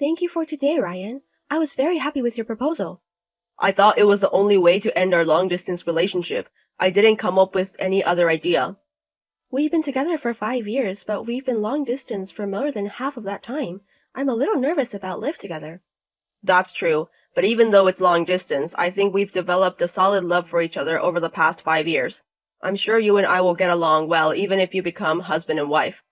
Thank you for today, Ryan. I was very happy with your proposal. I thought it was the only way to end our long-distance relationship. I didn't come up with any other idea. We've been together for 5 years, but we've been long distance for more than half of that time. I'm a little nervous about live together. That's true, but even though it's long distance, I think we've developed a solid love for each other over the past 5 years. I'm sure you and I will get along well even if you become husband and wife.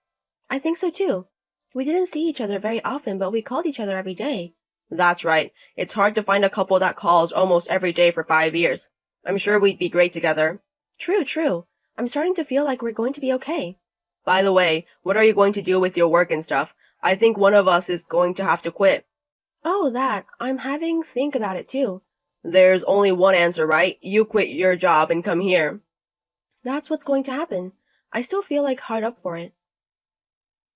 I think so too. We didn't see each other very often, but we called each other every day. That's right. It's hard to find a couple that calls almost every day for 5 years. I'm sure we'd be great together. True. I'm starting to feel like we're going to be okay. By the way, what are you going to do with your work and stuff? I think one of us is going to have to quit. Oh, that. I'm having think about it too. There's only one answer, right? You quit your job and come here. That's what's going to happen. I still feel like hard up for it.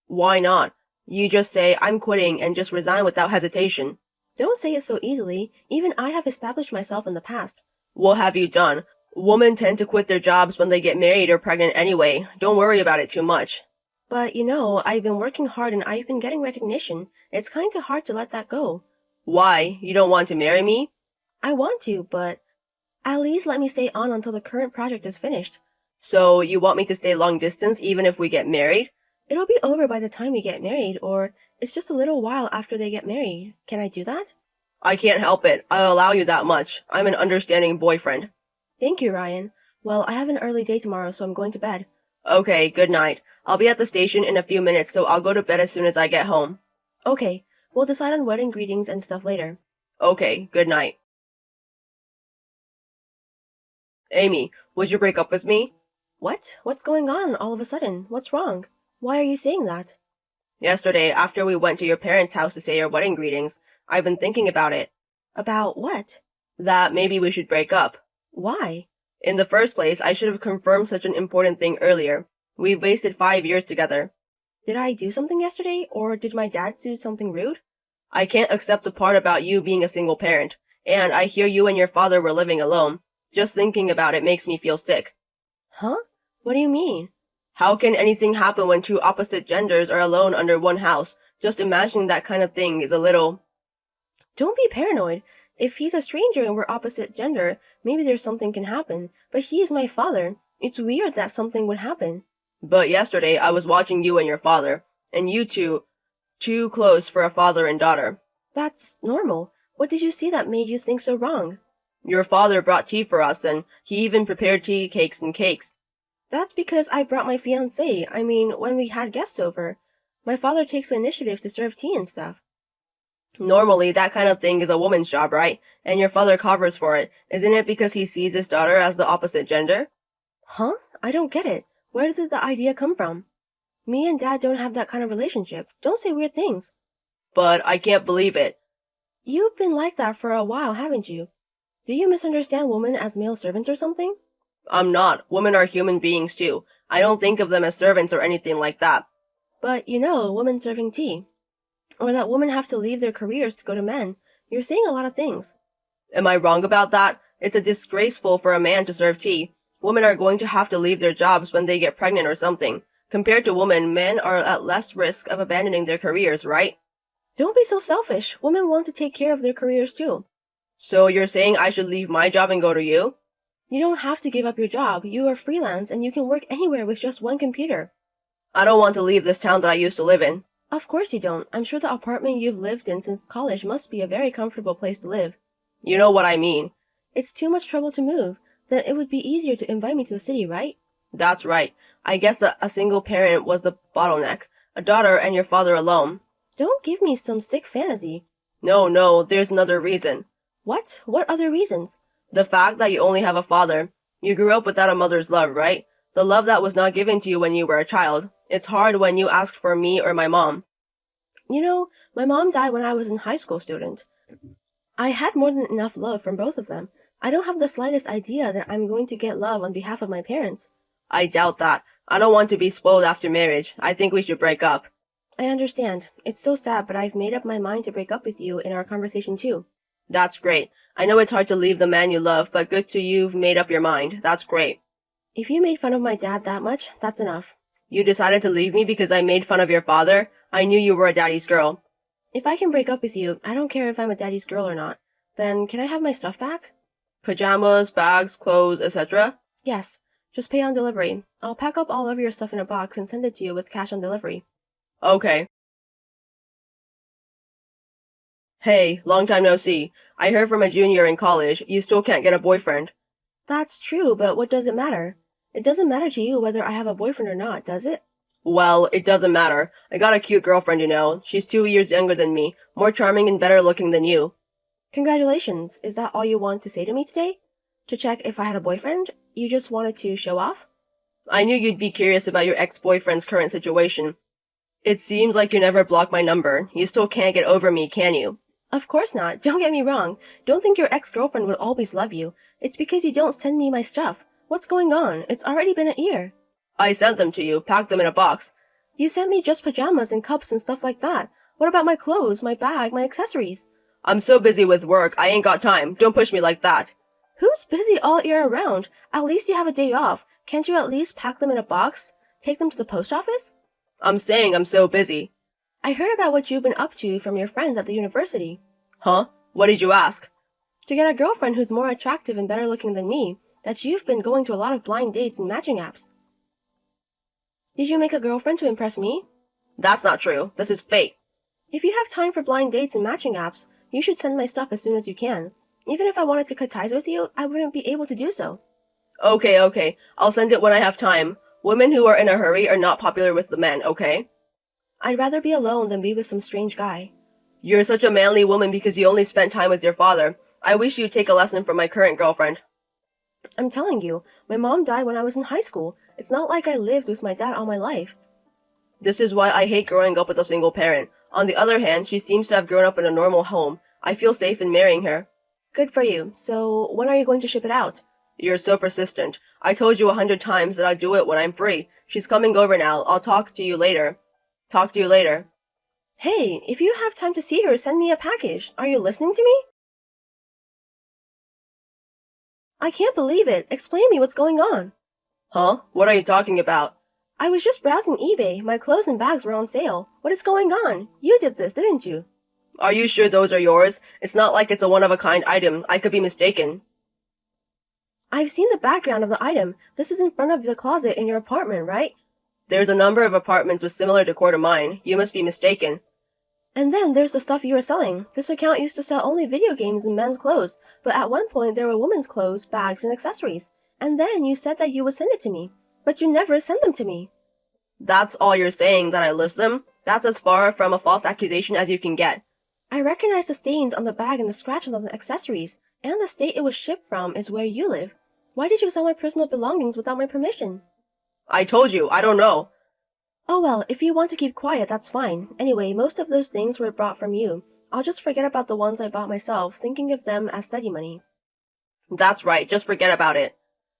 Why not? You just say, I'm quitting, and just resign without hesitation. Don't say it so easily. Even I have established myself in the past. What have you done? Women tend to quit their jobs when they get married or pregnant anyway. Don't worry about it too much. But, I've been working hard and I've been getting recognition. It's kinda hard to let that go. Why? You don't want to marry me? I want to, but at least let me stay on until the current project is finished. So, you want me to stay long distance even if we get married? It'll be over by the time we get married, or it's just a little while after they get married. Can I do that? I can't help it. I'll allow you that much. I'm an understanding boyfriend. Thank you, Ryan. Well, I have an early day tomorrow, so I'm going to bed. Okay, good night. I'll be at the station in a few minutes, so I'll go to bed as soon as I get home. Okay, we'll decide on wedding greetings and stuff later. Okay, good night. Amy, would you break up with me? What? What's going on all of a sudden? What's wrong? Why are you saying that? Yesterday, after we went to your parents' house to say our wedding greetings, I've been thinking about it. About what? That maybe we should break up. Why? In the first place, I should have confirmed such an important thing earlier. We've wasted 5 years together. Did I do something yesterday, or did my dad do something rude? I can't accept the part about you being a single parent, and I hear you and your father were living alone. Just thinking about it makes me feel sick. Huh? What do you mean? How can anything happen when two opposite genders are alone under one house? Just imagining that kind of thing is a little... Don't be paranoid. If he's a stranger and we're opposite gender, maybe there's something can happen. But he is my father. It's weird that something would happen. But yesterday I was watching you and your father, and you two, too close for a father and daughter. That's normal. What did you see that made you think so wrong? Your father brought tea for us, and he even prepared tea cakes and cakes. That's because I brought my fiancé. I mean, when we had guests over. My father takes the initiative to serve tea and stuff. Normally, that kind of thing is a woman's job, right? And your father covers for it. Isn't it because he sees his daughter as the opposite gender? Huh? I don't get it. Where did the idea come from? Me and Dad don't have that kind of relationship. Don't say weird things. But I can't believe it. You've been like that for a while, haven't you? Do you misunderstand women as male servants or something? I'm not. Women are human beings too. I don't think of them as servants or anything like that. But, women serving tea. Or that women have to leave their careers to go to men. You're saying a lot of things. Am I wrong about that? It's a disgraceful for a man to serve tea. Women are going to have to leave their jobs when they get pregnant or something. Compared to women, men are at less risk of abandoning their careers, right? Don't be so selfish. Women want to take care of their careers too. So you're saying I should leave my job and go to you? You don't have to give up your job. You are freelance and you can work anywhere with just one computer. I don't want to leave this town that I used to live in. Of course you don't. I'm sure the apartment you've lived in since college must be a very comfortable place to live. You know what I mean. It's too much trouble to move. Then it would be easier to invite me to the city, right? That's right. I guess that a single parent was the bottleneck. A daughter and your father alone. Don't give me some sick fantasy. No, there's another reason. What? What other reasons? The fact that you only have a father. You grew up without a mother's love, right? The love that was not given to you when you were a child. It's hard when you ask for me or my mom. My mom died when I was a high school student. I had more than enough love from both of them. I don't have the slightest idea that I'm going to get love on behalf of my parents. I doubt that. I don't want to be spoiled after marriage. I think we should break up. I understand. It's so sad, but I've made up my mind to break up with you in our conversation too. That's great. I know it's hard to leave the man you love, but good to you've made up your mind. That's great. If you made fun of my dad that much, that's enough. You decided to leave me because I made fun of your father? I knew you were a daddy's girl. If I can break up with you, I don't care if I'm a daddy's girl or not. Then can I have my stuff back? Pajamas, bags, clothes, etc.? Yes. Just pay on delivery. I'll pack up all of your stuff in a box and send it to you with cash on delivery. Okay. Hey, long time no see. I heard from a junior in college you still can't get a boyfriend. That's true, but what does it matter? It doesn't matter to you whether I have a boyfriend or not, does it? Well, it doesn't matter. I got a cute girlfriend, you know. She's 2 years younger than me, more charming and better looking than you. Congratulations. Is that all you want to say to me today? To check if I had a boyfriend? You just wanted to show off? I knew you'd be curious about your ex-boyfriend's current situation. It seems like you never blocked my number. You still can't get over me, can you? Of course not. Don't get me wrong. Don't think your ex-girlfriend will always love you. It's because you don't send me my stuff. What's going on? It's already been a year. I sent them to you, packed them in a box. You sent me just pajamas and cups and stuff like that. What about my clothes, my bag, my accessories? I'm so busy with work, I ain't got time. Don't push me like that. Who's busy all year around? At least you have a day off. Can't you at least pack them in a box? Take them to the post office? I'm saying I'm so busy. I heard about what you've been up to from your friends at the university. Huh? What did you ask? To get a girlfriend who's more attractive and better looking than me, that you've been going to a lot of blind dates and matching apps. Did you make a girlfriend to impress me? That's not true. This is fake. If you have time for blind dates and matching apps, you should send my stuff as soon as you can. Even if I wanted to cut ties with you, I wouldn't be able to do so. Okay. I'll send it when I have time. Women who are in a hurry are not popular with the men, okay? I'd rather be alone than be with some strange guy. You're such a manly woman because you only spent time with your father. I wish you'd take a lesson from my current girlfriend. I'm telling you, my mom died when I was in high school. It's not like I lived with my dad all my life. This is why I hate growing up with a single parent. On the other hand, she seems to have grown up in a normal home. I feel safe in marrying her. Good for you. So, when are you going to ship it out? You're so persistent. I told you 100 times that I'd do it when I'm free. She's coming over now. I'll talk to you later. Hey, if you have time to see her, send me a package. Are you listening to me? I can't believe it. Explain me what's going on. Huh? What are you talking about? I was just browsing eBay. My clothes and bags were on sale. What is going on? You did this, didn't you? Are you sure those are yours? It's not like it's a one-of-a-kind item. I could be mistaken. I've seen the background of the item. This is in front of the closet in your apartment, right? There's a number of apartments with similar decor to mine. You must be mistaken. And then there's the stuff you were selling. This account used to sell only video games and men's clothes, but at one point there were women's clothes, bags, and accessories. And then you said that you would send it to me, but you never sent them to me. That's all you're saying, that I list them? That's as far from a false accusation as you can get. I recognize the stains on the bag and the scratches on the accessories, and the state it was shipped from is where you live. Why did you sell my personal belongings without my permission? I told you, I don't know. Oh well, if you want to keep quiet, that's fine. Anyway, most of those things were bought from you. I'll just forget about the ones I bought myself, thinking of them as study money. That's right, just forget about it.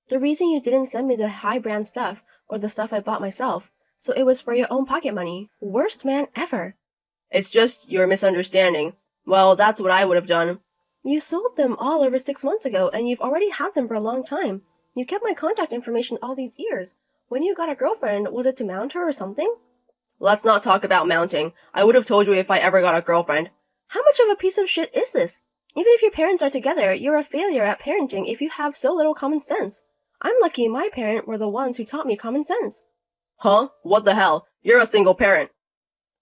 The reason you didn't send me the high brand stuff, or the stuff I bought myself, so it was for your own pocket money. Worst man ever. It's just your misunderstanding. Well, that's what I would have done. You sold them all over 6 months ago, and you've already had them for a long time. You kept my contact information all these years. When you got a girlfriend, was it to mount her or something? Let's not talk about mounting. I would have told you if I ever got a girlfriend. How much of a piece of shit is this? Even if your parents are together, you're a failure at parenting if you have so little common sense. I'm lucky my parents were the ones who taught me common sense. Huh? What the hell? You're a single parent.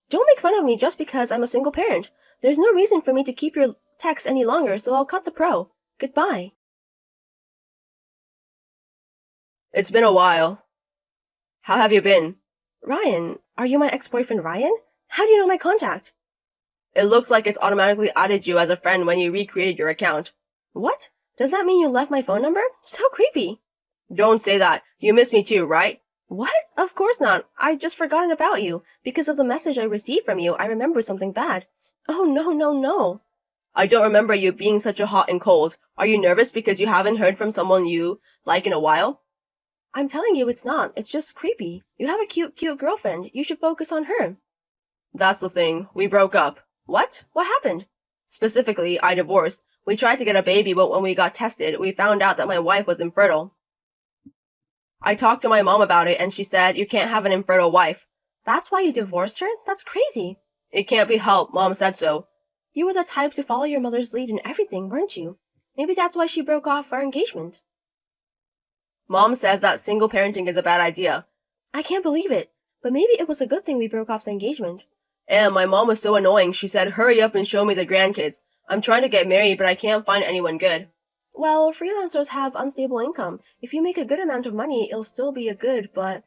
Don't make fun of me just because I'm a single parent. There's no reason for me to keep your text any longer, so I'll cut the pro. Goodbye. It's been a while. How have you been? Ryan, are you my ex-boyfriend Ryan? How do you know my contact? It looks like it's automatically added you as a friend when you recreated your account. What? Does that mean you left my phone number? So creepy. Don't say that. You miss me too, right? What? Of course not. I just forgotten about you. Because of the message I received from you, I remembered something bad. Oh, no. I don't remember you being such a hot and cold. Are you nervous because you haven't heard from someone you like in a while? I'm telling you it's not. It's just creepy. You have a cute girlfriend. You should focus on her. That's the thing. We broke up. What? What happened? Specifically, I divorced. We tried to get a baby, but when we got tested, we found out that my wife was infertile. I talked to my mom about it, and she said, you can't have an infertile wife. That's why you divorced her? That's crazy. It can't be helped. Mom said so. You were the type to follow your mother's lead in everything, weren't you? Maybe that's why she broke off our engagement. Mom says that single parenting is a bad idea. I can't believe it. But maybe it was a good thing we broke off the engagement. And my mom was so annoying. She said, hurry up and show me the grandkids. I'm trying to get married, but I can't find anyone good. Well, freelancers have unstable income. If you make a good amount of money, it'll still be a good, but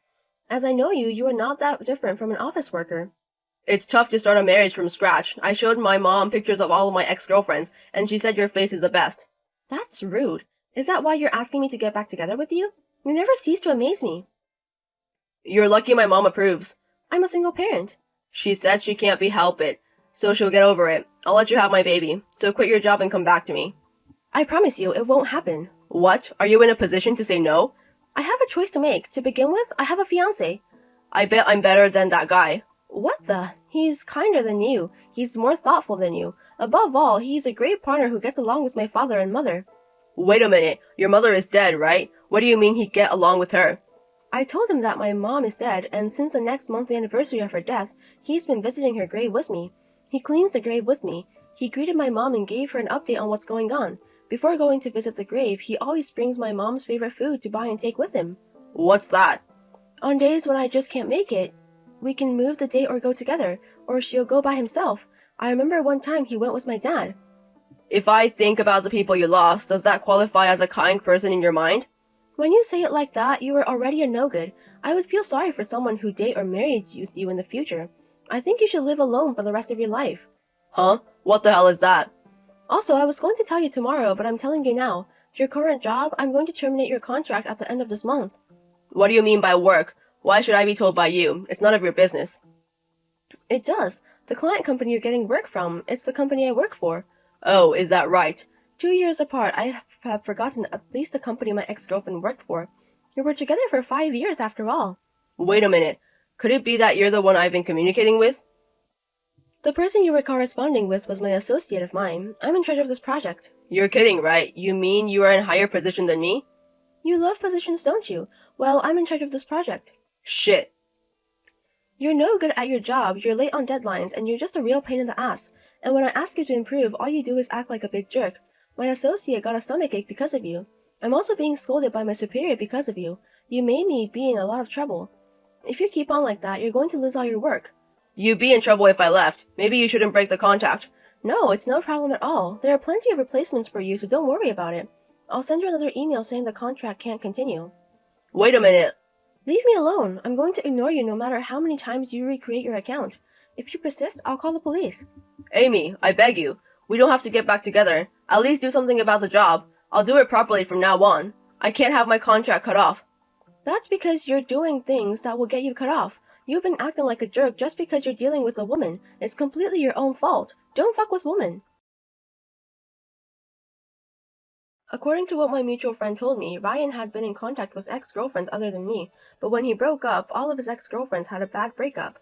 as I know you, you are not that different from an office worker. It's tough to start a marriage from scratch. I showed my mom pictures of all of my ex-girlfriends, and she said your face is the best. That's rude. Is that why you're asking me to get back together with you? You never cease to amaze me. You're lucky my mom approves. I'm a single parent. She said she can't be helped it, so she'll get over it. I'll let you have my baby, so quit your job and come back to me. I promise you, it won't happen. What? Are you in a position to say no? I have a choice to make. To begin with, I have a fiancé. I bet I'm better than that guy. What the? He's kinder than you. He's more thoughtful than you. Above all, he's a great partner who gets along with my father and mother. Wait a minute. Your mother is dead, right? What do you mean he'd get along with her? I told him that my mom is dead, and since the next monthly anniversary of her death, he's been visiting her grave with me. He cleans the grave with me. He greeted my mom and gave her an update on what's going on. Before going to visit the grave, he always brings my mom's favorite food to buy and take with him. What's that? On days when I just can't make it, we can move the date or go together, or she'll go by himself. I remember one time he went with my dad. If I think about the people you lost, does that qualify as a kind person in your mind? When you say it like that, you are already a no-good. I would feel sorry for someone who date or married you in the future. I think you should live alone for the rest of your life. Huh? What the hell is that? Also, I was going to tell you tomorrow, but I'm telling you now. Your current job, I'm going to terminate your contract at the end of this month. What do you mean by work? Why should I be told by you? It's none of your business. It does. The client company you're getting work from, it's the company I work for. Oh, is that right? 2 years apart, I have forgotten at least the company my ex-girlfriend worked for. We were together for 5 years after all. Wait a minute. Could it be that you're the one I've been communicating with? The person you were corresponding with was my associate of mine. I'm in charge of this project. You're kidding, right? You mean you are in a higher position than me? You love positions, don't you? Well, I'm in charge of this project. Shit. You're no good at your job, you're late on deadlines, and you're just a real pain in the ass. And when I ask you to improve, all you do is act like a big jerk. My associate got a stomachache because of you. I'm also being scolded by my superior because of you. You made me be in a lot of trouble. If you keep on like that, you're going to lose all your work. You'd be in trouble if I left. Maybe you shouldn't break the contract. No, it's no problem at all. There are plenty of replacements for you, so don't worry about it. I'll send you another email saying the contract can't continue. Wait a minute. Leave me alone. I'm going to ignore you no matter how many times you recreate your account. If you persist, I'll call the police. Amy, I beg you. We don't have to get back together. At least do something about the job. I'll do it properly from now on. I can't have my contract cut off. That's because you're doing things that will get you cut off. You've been acting like a jerk just because you're dealing with a woman. It's completely your own fault. Don't fuck with women. According to what my mutual friend told me, Ryan had been in contact with ex-girlfriends other than me, but when he broke up, all of his ex-girlfriends had a bad breakup.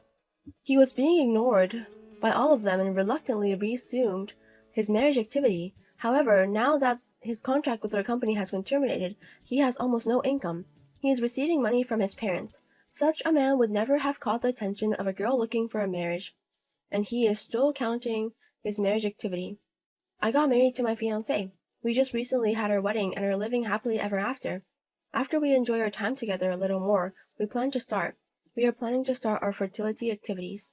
He was being ignored by all of them and reluctantly resumed his marriage activity. However, now that his contract with their company has been terminated, he has almost no income. He is receiving money from his parents. Such a man would never have caught the attention of a girl looking for a marriage, and he is still counting his marriage activity. I got married to my fiancé. We just recently had our wedding and are living happily ever after. After we enjoy our time together a little more, we are planning to start our fertility activities.